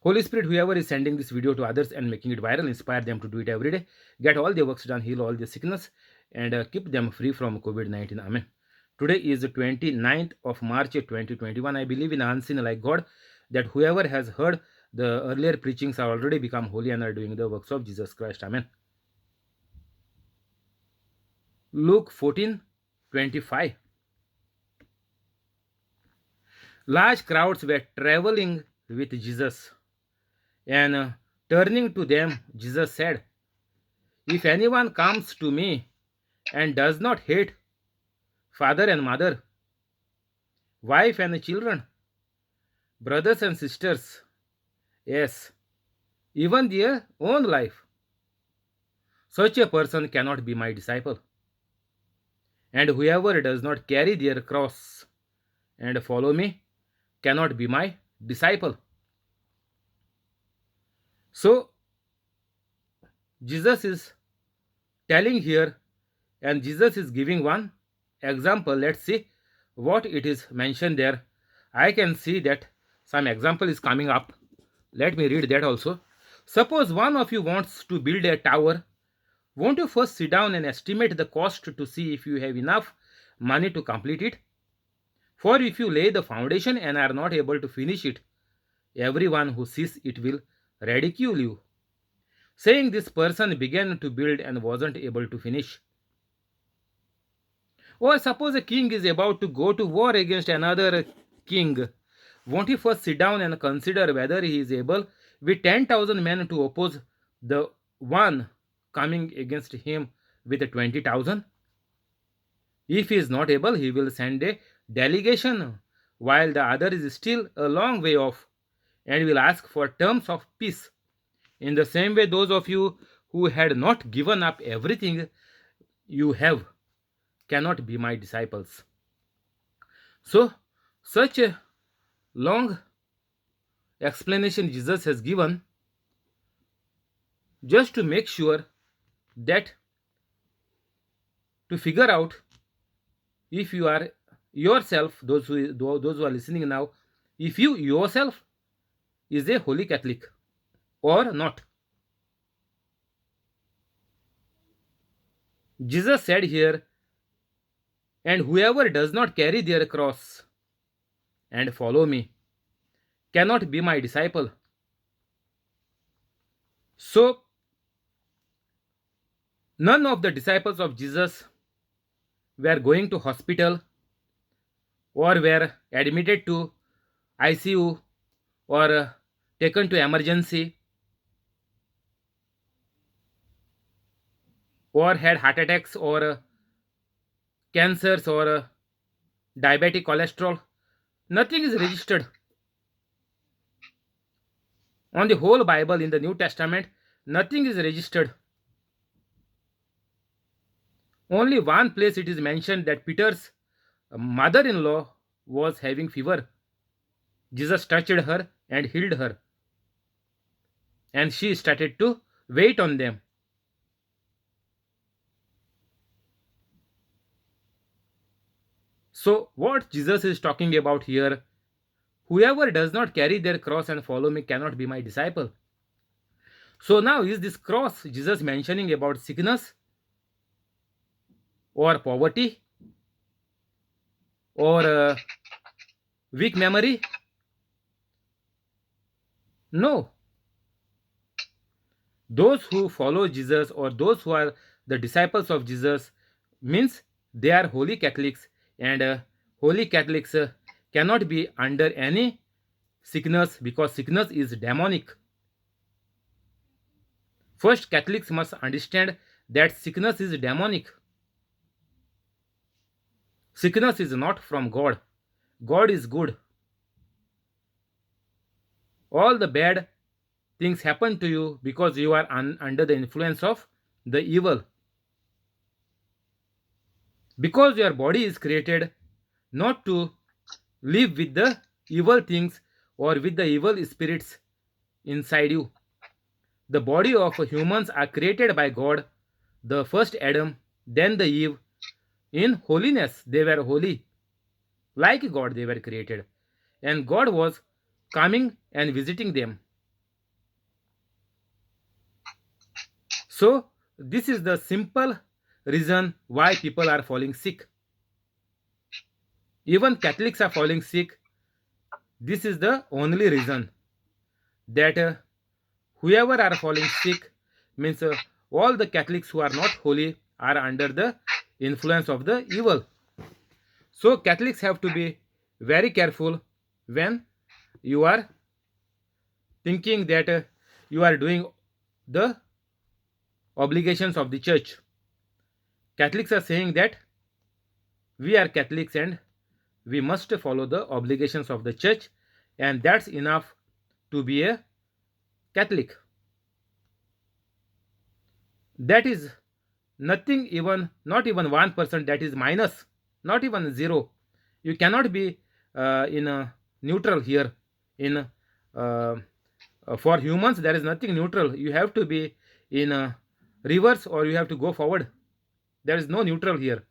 Holy Spirit, whoever is sending this video to others and making it viral, inspire them to do it every day. Get all their works done, heal all their sickness, and keep them free from COVID-19. Amen. Today is the 29th of March 2021. I believe in unseen like God that whoever has heard the earlier preachings are already become holy and are doing the works of Jesus Christ. Amen. Luke 14:25. Large crowds were traveling with Jesus, and turning to them, Jesus said, "If anyone comes to me and does not hate father and mother, wife and children, brothers and sisters, yes, even their own life, such a person cannot be my disciple. And whoever does not carry their cross and follow me cannot be my disciple." So, Jesus is telling here, and Jesus is giving one example. Let's see what it is mentioned there. I can see that some example is coming up. Let me read that also. Suppose one of you wants to build a tower. Won't you first sit down and estimate the cost to see if you have enough money to complete it? For if you lay the foundation and are not able to finish it, everyone who sees it will ridicule you, saying this person began to build and wasn't able to finish. Or suppose a king is about to go to war against another king. Won't he first sit down and consider whether he is able with 10,000 men to oppose the one coming against him with 20,000? If he is not able, he will send a delegation while the other is still a long way off and will ask for terms of peace. In the same way, those of you who had not given up everything you have cannot be my disciples. So, such a long explanation Jesus has given just to make sure that to figure out if you are yourself, those who are listening now, if you yourself is a holy Catholic or not. Jesus said here, and whoever does not carry their cross and follow me cannot be my disciple. So, none of the disciples of Jesus were going to hospital or were admitted to ICU or taken to emergency or had heart attacks or cancers or diabetic cholesterol. Nothing is registered. On the whole Bible in the New Testament, nothing is registered. Only one place it is mentioned that Peter's mother-in-law was having fever. Jesus touched her and healed her. And she started to wait on them. So, what Jesus is talking about here, whoever does not carry their cross and follow me cannot be my disciple. So, now is this cross Jesus mentioning about sickness or poverty or weak memory? No. Those who follow Jesus or those who are the disciples of Jesus means they are holy Catholics, and holy Catholics cannot be under any sickness because sickness is demonic. First, Catholics must understand that sickness is demonic. Sickness is not from God. God is good. All the bad things happen to you because you are under the influence of the evil. Because your body is created not to live with the evil things or with the evil spirits inside you. The body of humans are created by God, the first Adam, then the Eve. In holiness, they were holy. Like God, they were created. And God was coming and visiting them. So this is the simple reason why people are falling sick. Even Catholics are falling sick. This is the only reason that whoever are falling sick means all the Catholics who are not holy are under the influence of the evil. So Catholics have to be very careful when you are thinking that you are doing the obligations of the church. Catholics are saying that we are Catholics and we must follow the obligations of the church, and that's enough to be a Catholic. That is nothing, even not even 1%, that is minus, not even zero. You cannot be in a neutral here. In for humans there is nothing neutral. You have to be in reverse or you have to go forward. There is no neutral here.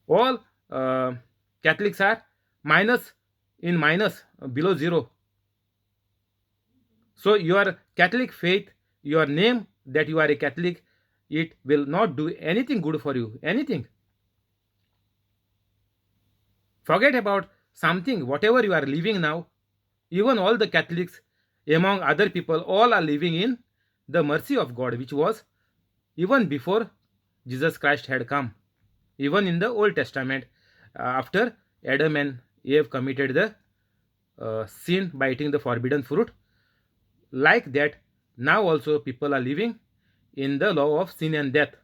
All Catholics are minus, in minus, below zero. So your Catholic faith, your name that you are a Catholic, it will not do anything good for you. Anything. Forget about something, whatever you are living now. Even all the Catholics, among other people, all are living in the mercy of God, which was even before Jesus Christ had come. Even in the Old Testament, after Adam and Eve committed the sin by eating the forbidden fruit, like that, now also people are living in the law of sin and death.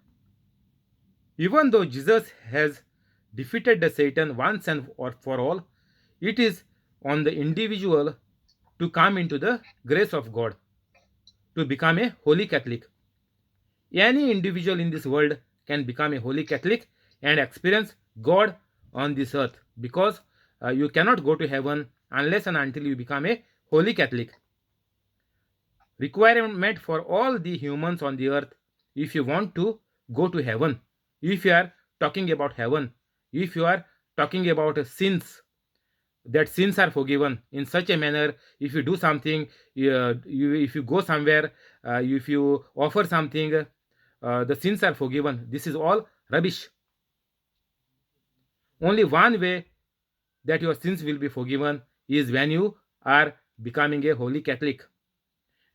Even though Jesus has defeated the Satan once and for all, it is on the individual to come into the grace of God, to become a holy Catholic. Any individual in this world can become a holy Catholic and experience God on this earth, because you cannot go to heaven unless and until you become a holy Catholic. Requirement for all the humans on the earth, if you want to go to heaven, if you are talking about heaven, if you are talking about sins, that sins are forgiven in such a manner. If you do something, if you go somewhere, if you offer something, the sins are forgiven. This is all rubbish. Only one way that your sins will be forgiven is when you are becoming a holy Catholic.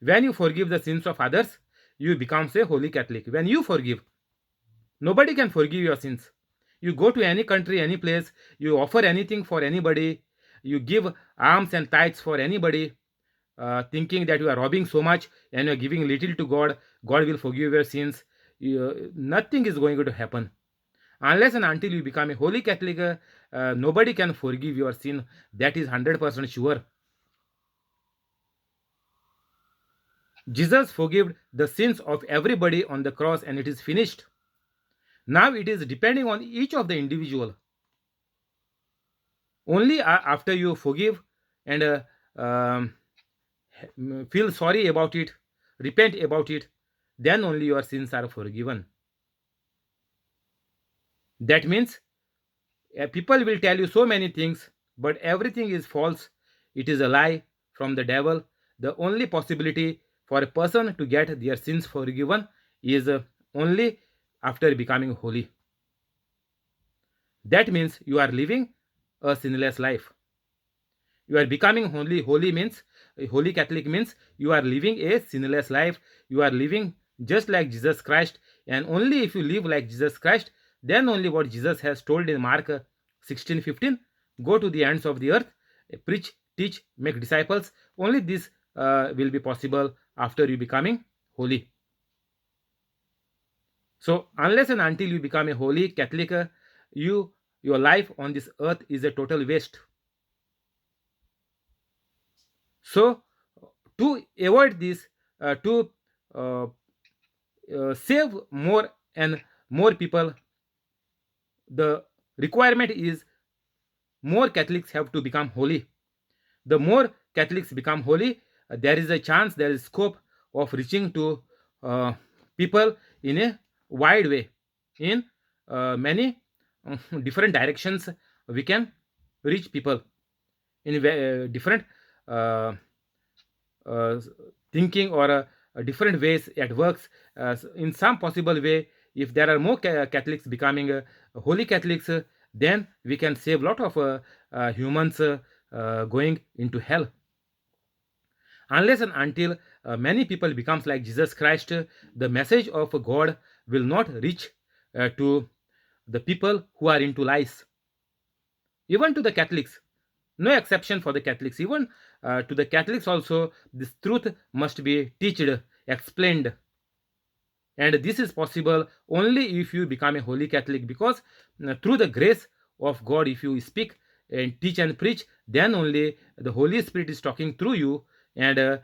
When you forgive the sins of others, you become a holy Catholic. When you forgive, nobody can forgive your sins. You go to any country, any place, you offer anything for anybody, you give alms and tithes for anybody, thinking that you are robbing so much and you are giving little to God, God will forgive your sins. Nothing is going to happen. Unless and until you become a holy Catholic, nobody can forgive your sin. That is 100% sure. Jesus forgave the sins of everybody on the cross and it is finished. Now it is depending on each of the individual. Only after you forgive and um, feel sorry about it, repent about it, then only your sins are forgiven. That means people will tell you so many things, but everything is false. It is a lie from the devil. The only possibility for a person to get their sins forgiven is only after becoming holy. That means you are living a sinless life. You are becoming holy. Holy means, holy Catholic means you are living a sinless life. You are living just like Jesus Christ, and only if you live like Jesus Christ, then only what Jesus has told in Mark 16:15, go to the ends of the earth, preach, teach, make disciples. Only this will be possible after you becoming holy. So unless and until you become a holy Catholic, your life on this earth is a total waste. So to avoid this, to uh, save more and more people, the requirement is more Catholics have to become holy. The more Catholics become holy, there is a chance, there is scope of reaching to people in a wide way, in many different directions. We can reach people in different uh, uh, thinking or different ways it works in some possible way. If there are more Catholics becoming holy Catholics, then we can save a lot of humans going into hell. Unless and until many people becomes like Jesus Christ, the message of God will not reach to the people who are into lies. Even to the Catholics, no exception for the Catholics. Even to the Catholics also, this truth must be taught, explained. And this is possible only if you become a holy Catholic, because through the grace of God, if you speak and teach and preach, then only the Holy Spirit is talking through you, and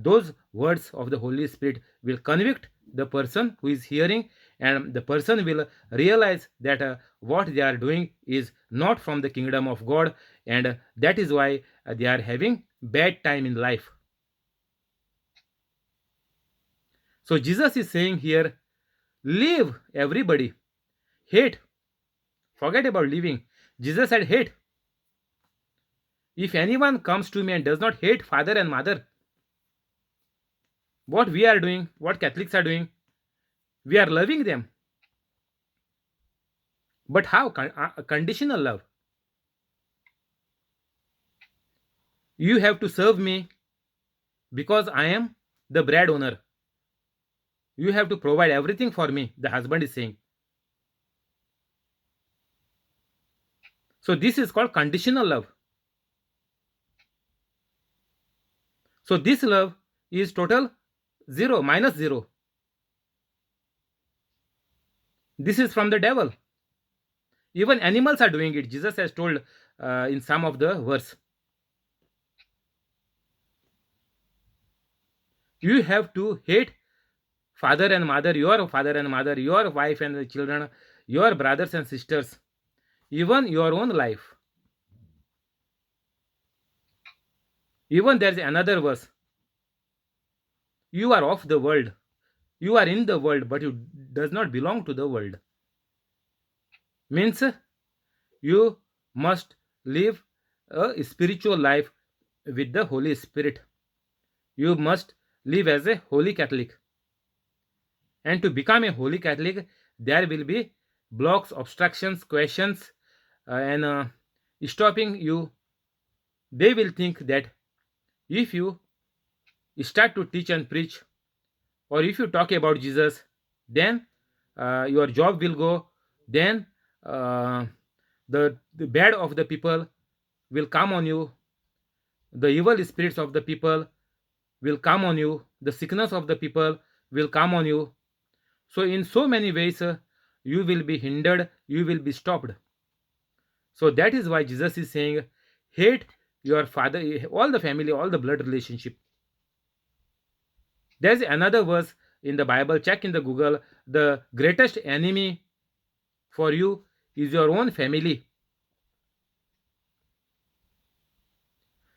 those words of the Holy Spirit will convict the person who is hearing, and the person will realize that what they are doing is not from the kingdom of God, and that is why they are having bad time in life. So Jesus is saying here, leave everybody, hate, forget about living. Jesus said hate. If anyone comes to me and does not hate father and mother, what we are doing, what Catholics are doing, we are loving them. But how? Conditional love. You have to serve me because I am the bread owner. You have to provide everything for me, the husband is saying. So this is called conditional love. So this love is total zero, minus zero. This is from the devil. Even animals are doing it. Jesus has told in some of the verse. You have to hate father and mother, your father and mother, your wife and the children, your brothers and sisters, even your own life. Even there is another verse. You are of the world. You are in the world, but you does not belong to the world. Means you must live a spiritual life with the Holy Spirit. You must live as a holy Catholic. And to become a holy Catholic, there will be blocks, obstructions, questions, and stopping you. They will think that if you start to teach and preach, or if you talk about Jesus, then your job will go, then uh, the bad of the people will come on you, the evil spirits of the people will come on you, the sickness of the people will come on you. So in so many ways you will be hindered, you will be stopped. So that is why Jesus is saying, hate your father, all the family, all the blood relationship. There's another verse in the Bible, check in the Google, the greatest enemy for you is your own family.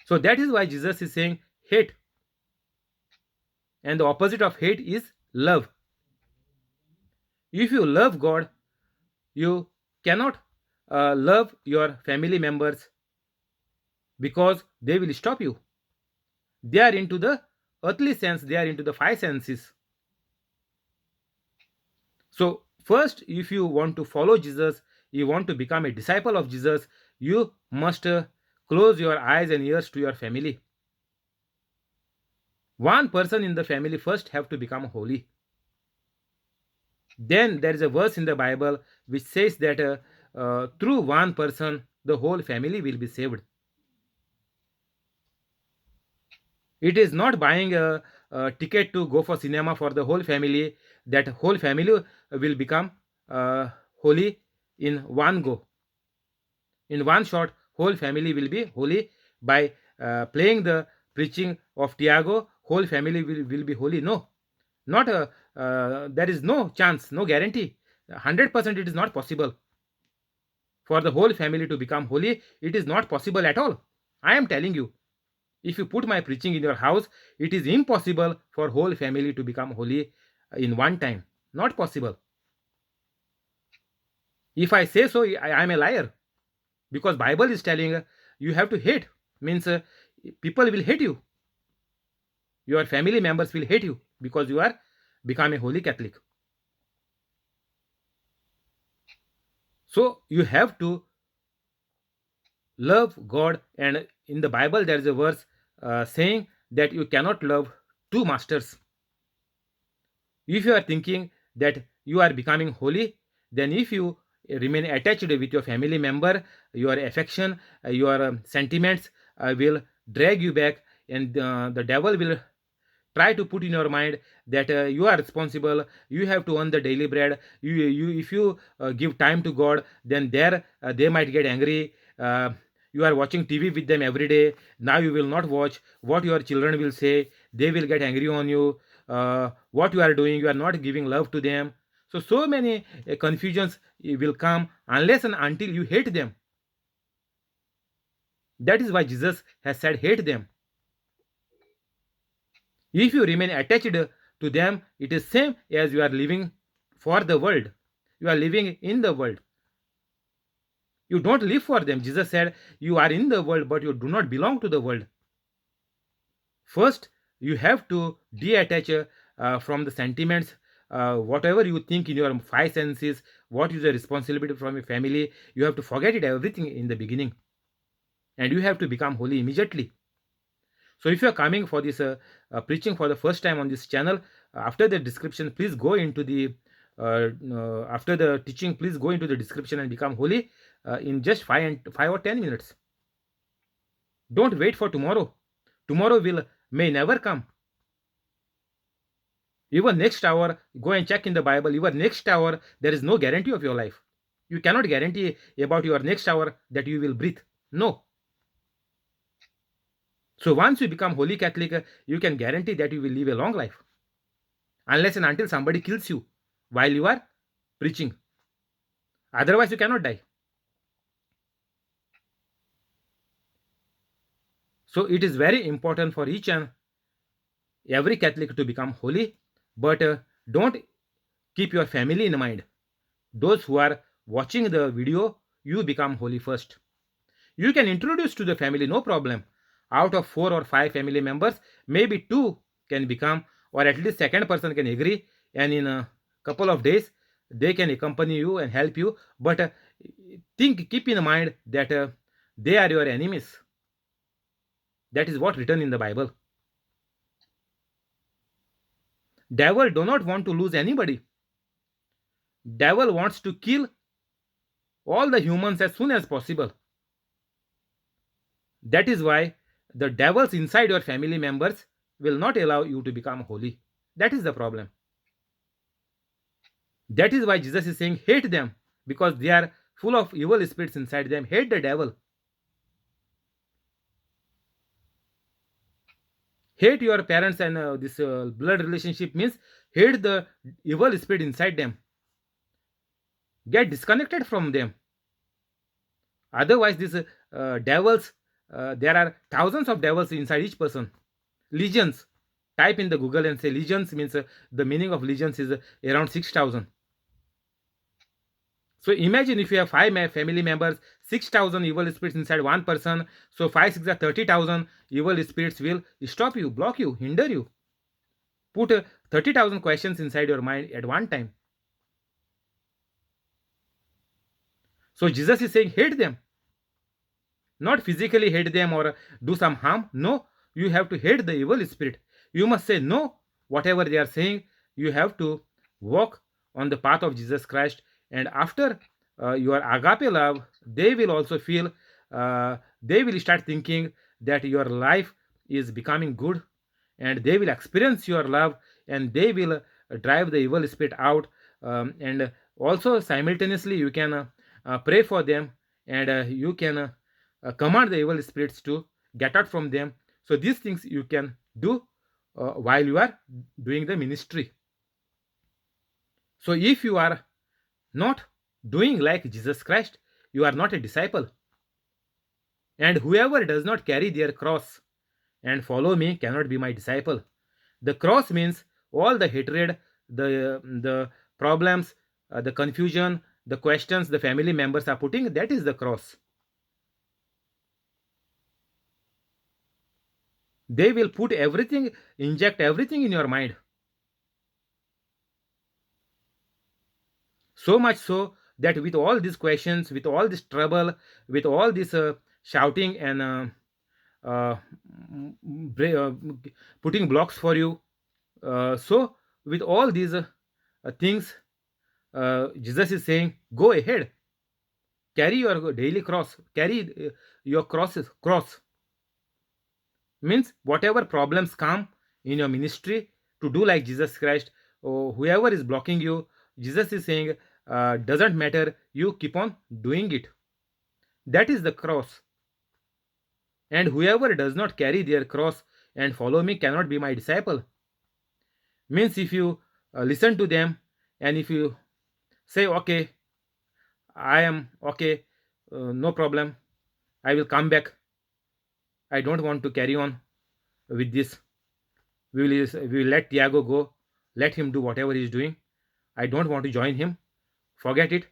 So that is why Jesus is saying hate. And the opposite of hate is love. If you love God, you cannot love your family members, because they will stop you. They are into the earthly sense, they are into the five senses. So first, if you want to follow Jesus, you want to become a disciple of Jesus, you must close your eyes and ears to your family. One person in the family first have to become holy. Then there is a verse in the Bible which says that through one person the whole family will be saved. It is not buying a ticket to go for cinema for the whole family, that whole family will become holy in one go. In one shot, whole family will be holy by playing the preaching of Tiago. Whole family will be holy. No, not there is no chance, no guarantee. 100% it is not possible for the whole family to become holy. It is not possible at all. I am telling you. If you put my preaching in your house, it is impossible for whole family to become holy in one time. Not possible. If I say so, I am a liar, because Bible is telling you have to hate. Means people will hate you. Your family members will hate you because you are becoming holy Catholic. So you have to love God, and in the Bible there is a verse saying that you cannot love two masters. If you are thinking that you are becoming holy, then if you remain attached with your family member, your affection, your sentiments will drag you back, and the devil will try to put in your mind that you are responsible, you have to earn the daily bread. You if you give time to God, then there they might get angry. You are watching TV with them every day. Now you will not watch. What your children will say, they will get angry on you. What you are doing, you are not giving love to them. So many confusions will come unless and until you hate them. That is why Jesus has said hate them. If you remain attached to them, it is same as you are living for the world. You are living in the world. You don't live for them. Jesus said, you are in the world, but you do not belong to the world. First, you have to detach from the sentiments. Whatever you think in your five senses, what is the responsibility from your family, you have to forget it everything in the beginning. And you have to become holy immediately. So if you are coming for this preaching for the first time on this channel, after the description, please go into the after the teaching, please go into the description and become holy in just 5 or 10 minutes. Don't wait for tomorrow. Tomorrow may never come. Even next hour, go and check in the Bible. Even next hour, there is no guarantee of your life. You cannot guarantee about your next hour that you will breathe. No. So once you become holy Catholic, you can guarantee that you will live a long life. Unless and until somebody kills you while you are preaching. Otherwise, you cannot die. So it is very important for each and every Catholic to become holy. But don't keep your family in mind. Those who are watching the video, you become holy first. You can introduce to the family, no problem. Out of 4 or 5 family members, maybe 2 can become, or at least second person can agree, and in a couple of days they can accompany you and help you. But keep in mind that they are your enemies. That is what written in the Bible. Devil do not want to lose anybody. Devil wants to kill all the humans as soon as possible. That is why the devils inside your family members will not allow you to become holy. That is the problem. That is why Jesus is saying hate them, because they are full of evil spirits inside them. Hate the devil. Hate your parents, and this blood relationship means hate the evil spirit inside them. Get disconnected from them. Otherwise, these devils, there are thousands of devils inside each person. Legions. Type in the Google and say legions means the meaning of legions is around 6,000. So imagine if you have 5 family members, 6,000 evil spirits inside one person. So 5 6 are 30,000 evil spirits will stop you, block you, hinder you. Put 30,000 questions inside your mind at one time. So Jesus is saying hate them. Not physically hate them or do some harm. No, you have to hate the evil spirit. You must say no, whatever they are saying. You have to walk on the path of Jesus Christ. And after your agape love, they will also feel, they will start thinking that your life is becoming good, and they will experience your love, and they will drive the evil spirit out. And also simultaneously you can pray for them, and you can command the evil spirits to get out from them. So these things you can do while you are doing the ministry. So if you are not doing like Jesus Christ, you are not a disciple. And whoever does not carry their cross and follow me cannot be my disciple. The cross means all the hatred, the problems, the confusion, the questions the family members are putting, that is the cross. They will put everything, inject everything in your mind. So much so that with all these questions, with all this trouble, with all this shouting and uh, putting blocks for you, so with all these things, Jesus is saying, go ahead, carry your daily cross, carry your cross. Means whatever problems come in your ministry, to do like Jesus Christ, or whoever is blocking you, Jesus is saying, doesn't matter, you keep on doing it. That is the cross. And whoever does not carry their cross and follow me cannot be my disciple. Means if you listen to them, and if you say, okay, I am okay, no problem, I will come back, I don't want to carry on with this, we will let Tiago go, let him do whatever he is doing, I don't want to join him, forget it.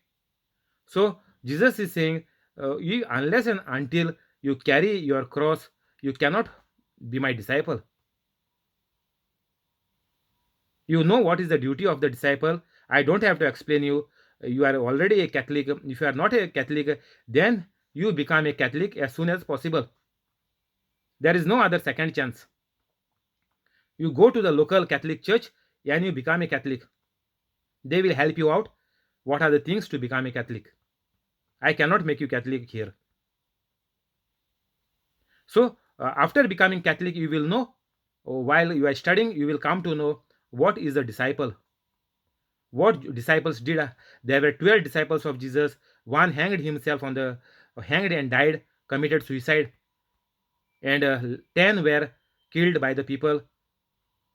So Jesus is saying, unless and until you carry your cross, you cannot be my disciple. You know what is the duty of the disciple. I don't have to explain you. You are already a Catholic. If you are not a Catholic, then you become a Catholic as soon as possible. There is no other second chance. You go to the local Catholic church and you become a Catholic. They will help you out. What are the things to become a Catholic? I cannot make you Catholic here. So, after becoming Catholic, you will know, while you are studying, you will come to know what is a disciple. What disciples did. There were 12 disciples of Jesus. One hanged himself on the hanged and died, committed suicide, and 10 were killed by the people,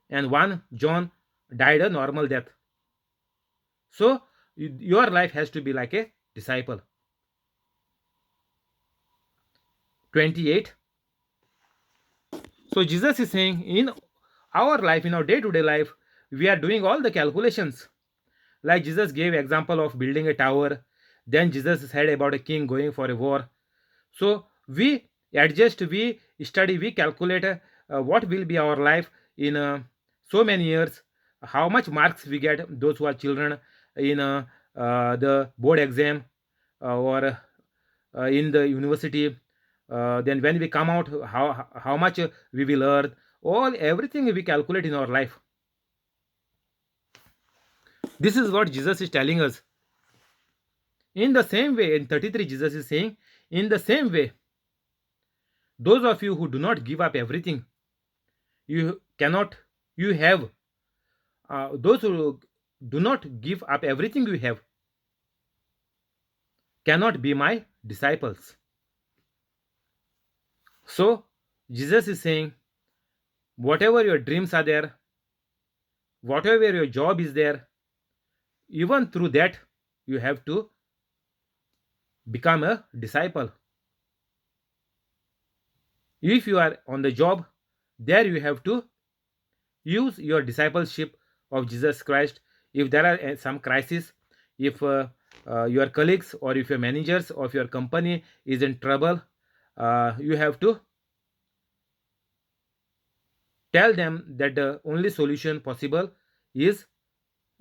and one, John, died a normal death. So your life has to be like a disciple. 28. So Jesus is saying, in our life, in our day-to-day life, we are doing all the calculations. Like Jesus gave example of building a tower. Then Jesus said about a king going for a war. So we adjust, we study, we calculate what will be our life in so many years, how much marks we get, those who are children, in the board exam, or in the university. Then when we come out, how much we will earn. All everything we calculate in our life. This is what Jesus is telling us. In the same way, in 33, Jesus is saying, in the same way, those of you who do not give up everything, you cannot, you have, those who do not give up everything you have, cannot be my disciples. So, Jesus is saying, whatever your dreams are there, whatever your job is there, even through that, you have to become a disciple. If you are on the job, there you have to use your discipleship of Jesus Christ. If there are some crisis, if your colleagues or if your managers of your company is in trouble, you have to tell them that the only solution possible is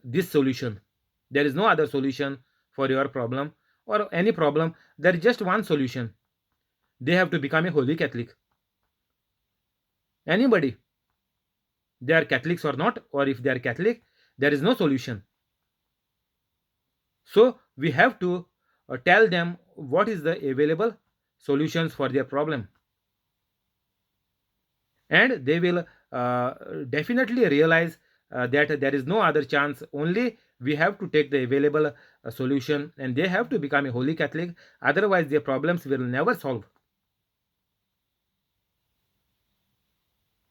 this solution. There is no other solution for your problem or any problem. There is just one solution. They have to become a holy Catholic. Anybody, they are Catholics or not, or if they are Catholic, there is no solution. So we have to tell them what is the available solutions for their problem, and they will definitely realize that there is no other chance. Only we have to take the available solution, and they have to become a holy Catholic. Otherwise, their problems will never solve.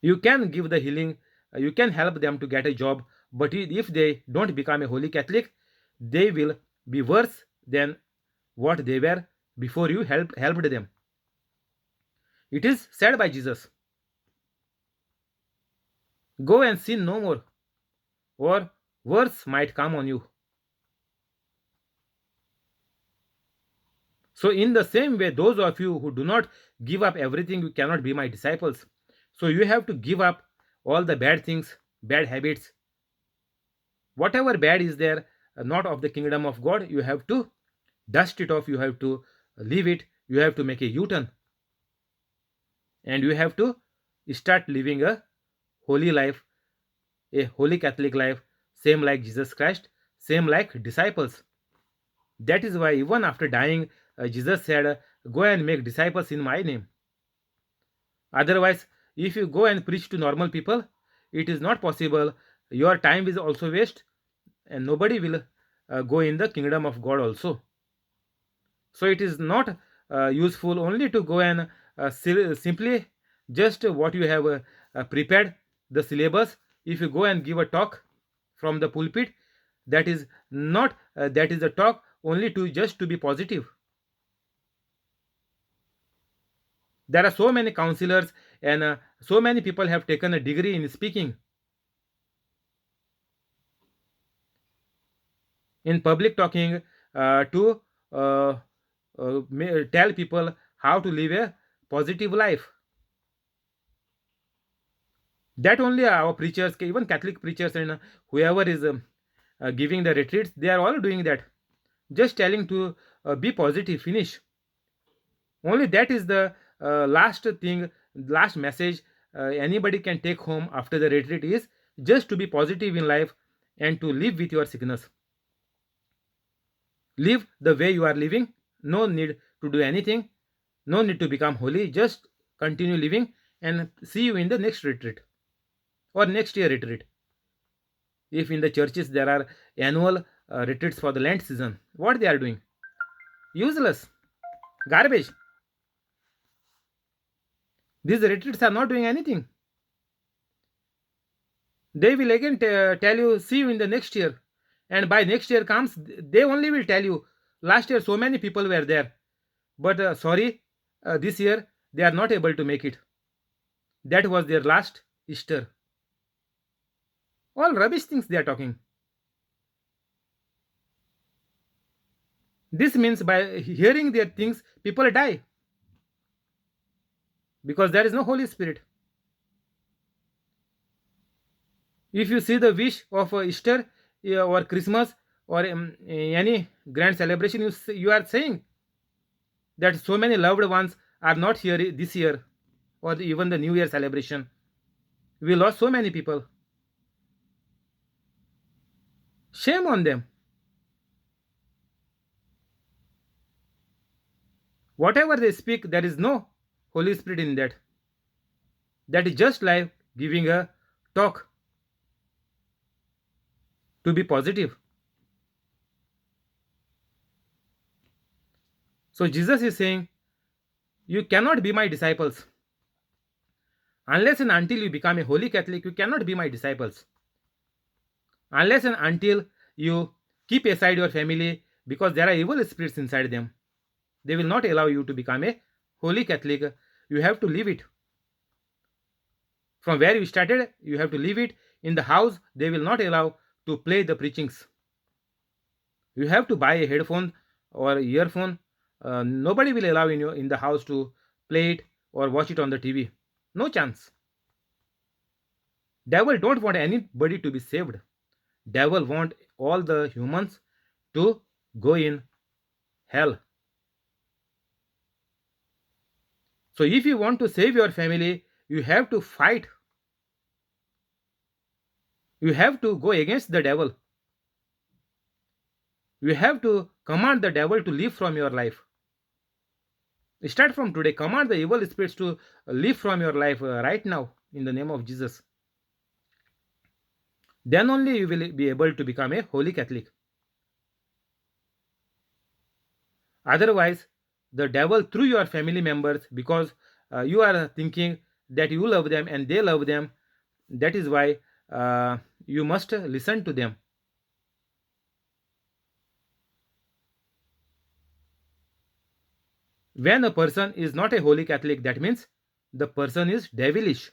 You can give the healing, you can help them to get a job, but if they don't become a holy Catholic, they will be worse than what they were before you helped them. It is said by Jesus, go and sin no more, or worse might come on you. So in the same way, those of you who do not give up everything, you cannot be my disciples. So you have to give up all the bad things, bad habits, whatever bad is there, not of the kingdom of God. You have to dust it off, you have to leave it, you have to make a U-turn, and you have to start living a holy life, a holy Catholic life, same like Jesus Christ, same like disciples. That is why even after dying, Jesus said, go and make disciples in my name. Otherwise, if you go and preach to normal people, it is not possible. Your time is also waste, and nobody will go in the kingdom of God also. So it is not useful only to go and simply just what you have prepared the syllabus. If you go and give a talk from the pulpit, that is not that is a talk only to just to be positive. There are so many counselors, and so many people have taken a degree in speaking, in public talking, to uh, tell people how to live a positive life. That only our preachers, even Catholic preachers, and whoever is giving the retreats, they are all doing that, just telling to be positive, finish. Only that is the last thing, last message anybody can take home after the retreat is just to be positive in life and to live with your sickness. Live the way you are living. No need to do anything. No need to become holy. Just continue living, and see you in the next retreat or next year retreat. If in the churches there are annual retreats for the Lent season, what they are doing? Useless. Garbage. These retreats are not doing anything. They will again tell you, see you in the next year. And by next year comes, they only will tell you, last year so many people were there. But sorry, this year they are not able to make it. That was their last Easter. All rubbish things they are talking. This means by hearing their things, people die because there is no Holy Spirit. If you see the wish of Easter, or Christmas, or any grand celebration, you are saying that so many loved ones are not here this year, or even the New Year celebration. We lost so many people. Shame on them. Whatever they speak, there is no Holy Spirit in that. That is just like giving a talk to be positive. So Jesus is saying, you cannot be my disciples. Unless and until you become a holy Catholic, you cannot be my disciples. Unless and until you keep aside your family, because there are evil spirits inside them, they will not allow you to become a holy Catholic. You have to leave it. From where you started, you have to leave it. In the house, they will not allow to play the preachings. You have to buy a headphone or earphone. Nobody will allow in the house to play it or watch it on the TV. No chance. Devil don't want anybody to be saved. Devil want all the humans to go in hell. So if you want to save your family, you have to fight. You have to go against the devil. You have to command the devil to leave from your life. Start from today. Command the evil spirits to leave from your life right now in the name of Jesus. Then only you will be able to become a holy Catholic. Otherwise, the devil through your family members, because you are thinking that you love them and they love them, that is why you must listen to them. When a person is not a holy Catholic, that means the person is devilish.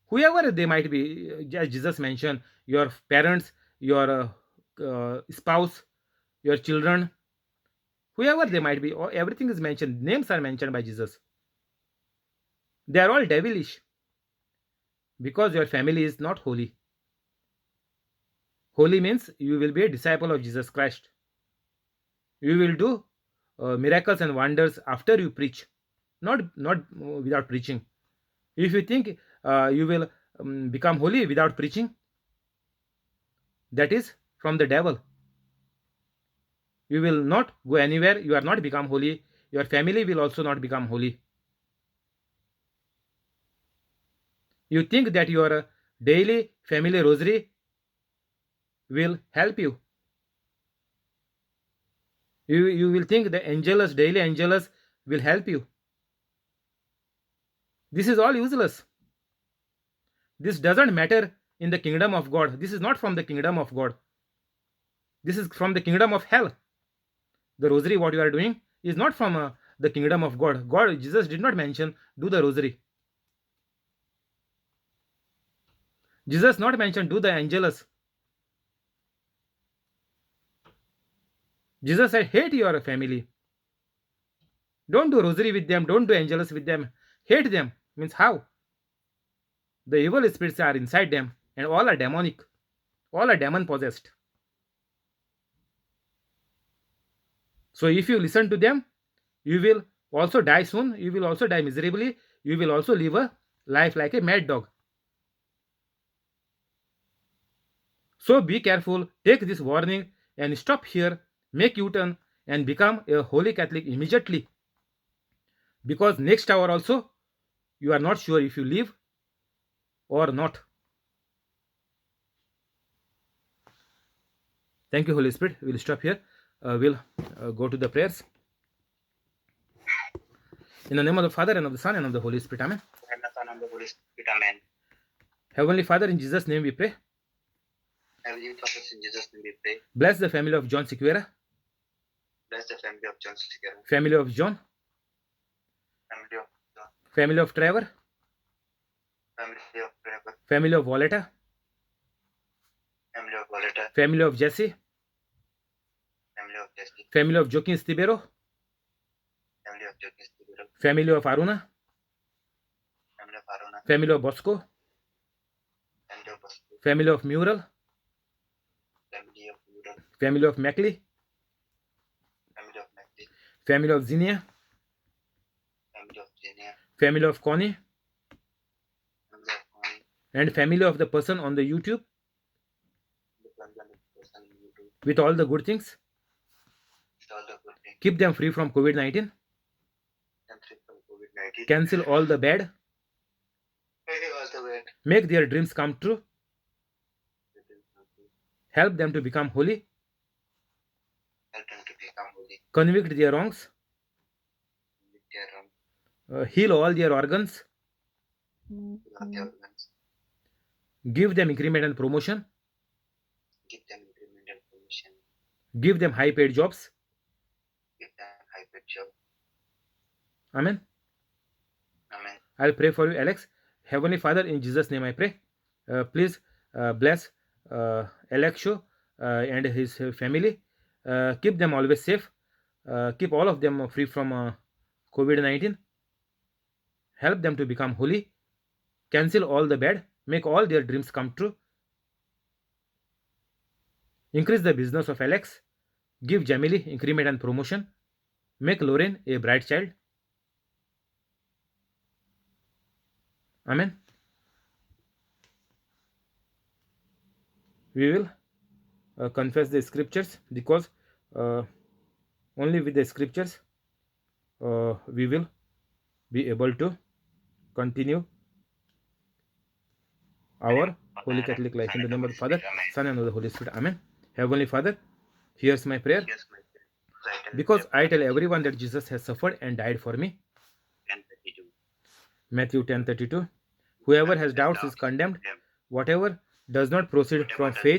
Whoever they might be, as Jesus mentioned, your parents, your spouse, your children, whoever they might be, or everything is mentioned, names are mentioned by Jesus. They are all devilish because your family is not holy. Holy means you will be a disciple of Jesus Christ. You will do miracles and wonders after you preach, not without preaching. If you think you will become holy without preaching, that is from the devil. You will not go anywhere. You are not become holy. Your family will also not become holy. You think that your daily family rosary will help you. You will think the angelus, daily angelus will help you. This is all useless. This doesn't matter in the kingdom of God. This is not from the kingdom of God. This is from the kingdom of hell. The rosary, what you are doing, is not from the kingdom of God. Jesus did not mention do the rosary. Jesus not mentioned do the angelus. Jesus said hate your family. Don't do rosary with them. Don't do angelus with them. Hate them. Means how? The evil spirits are inside them and all are demonic. All are demon possessed. So if you listen to them, you will also die soon. You will also die miserably. You will also live a life like a mad dog. So be careful. Take this warning and stop here. Make U-turn and become a holy Catholic immediately. Because next hour also, you are not sure if you live or not. Thank you, Holy Spirit. We'll stop here. We'll go to the prayers. In the name of the Father, and of the Son, and of the Holy Spirit. Amen. And the Son and the Holy Spirit. Amen. Heavenly Father, in Jesus' name we pray. Heavenly Father, in Jesus' name we pray. Bless the family of John Sequeira. Bless the family of John Sequeira. Family of John. Family of John. Family of Trevor. Family of Trevor. Family of Violetta. Family of Violetta. Family of Jesse. Family of Jesse. Family of Joaquin Stibero. Family of Joaquin Stibero. Family of Aruna. Family of Aruna. Family of Bosco. Family of Bosco. Family of Mural. Family of Mural. Family of Mackley. Family of Mackley. Family of Zinnia. Family of Zinnia. Family of Connie. Family of Connie. And family of the person on the YouTube. The person on YouTube. With all the good things. With all the good things. Keep them free from COVID-19. And free from COVID-19. Cancel all the bad. All the bad. Make their dreams come true. Help them to become holy. Help them to become holy. Convict their wrongs. Convict their wrongs. Heal all their organs. Heal all their organs. Give them increment and promotion. Give them increment and promotion. Give them high paid jobs. Give them high paid job. Amen. Amen. I'll pray for you, Alex. Heavenly Father, in Jesus' name I pray. Please bless Alexio and his family. Keep them always safe. Keep all of them free from COVID-19. Help them to become holy. Cancel all the bad. Make all their dreams come true. Increase the business of Alex. Give Jamili increment and promotion. Make Lauren a bright child. Amen. We will confess the scriptures because only with the scriptures we will be able to continue our Holy Catholic life. In the name of the Father, Son, and of the Holy Spirit. Amen. Heavenly Father, here's my prayer. Because I tell everyone that Jesus has suffered and died for me. Matthew 10:32. Whoever has doubts is condemned. Whatever does not proceed from faith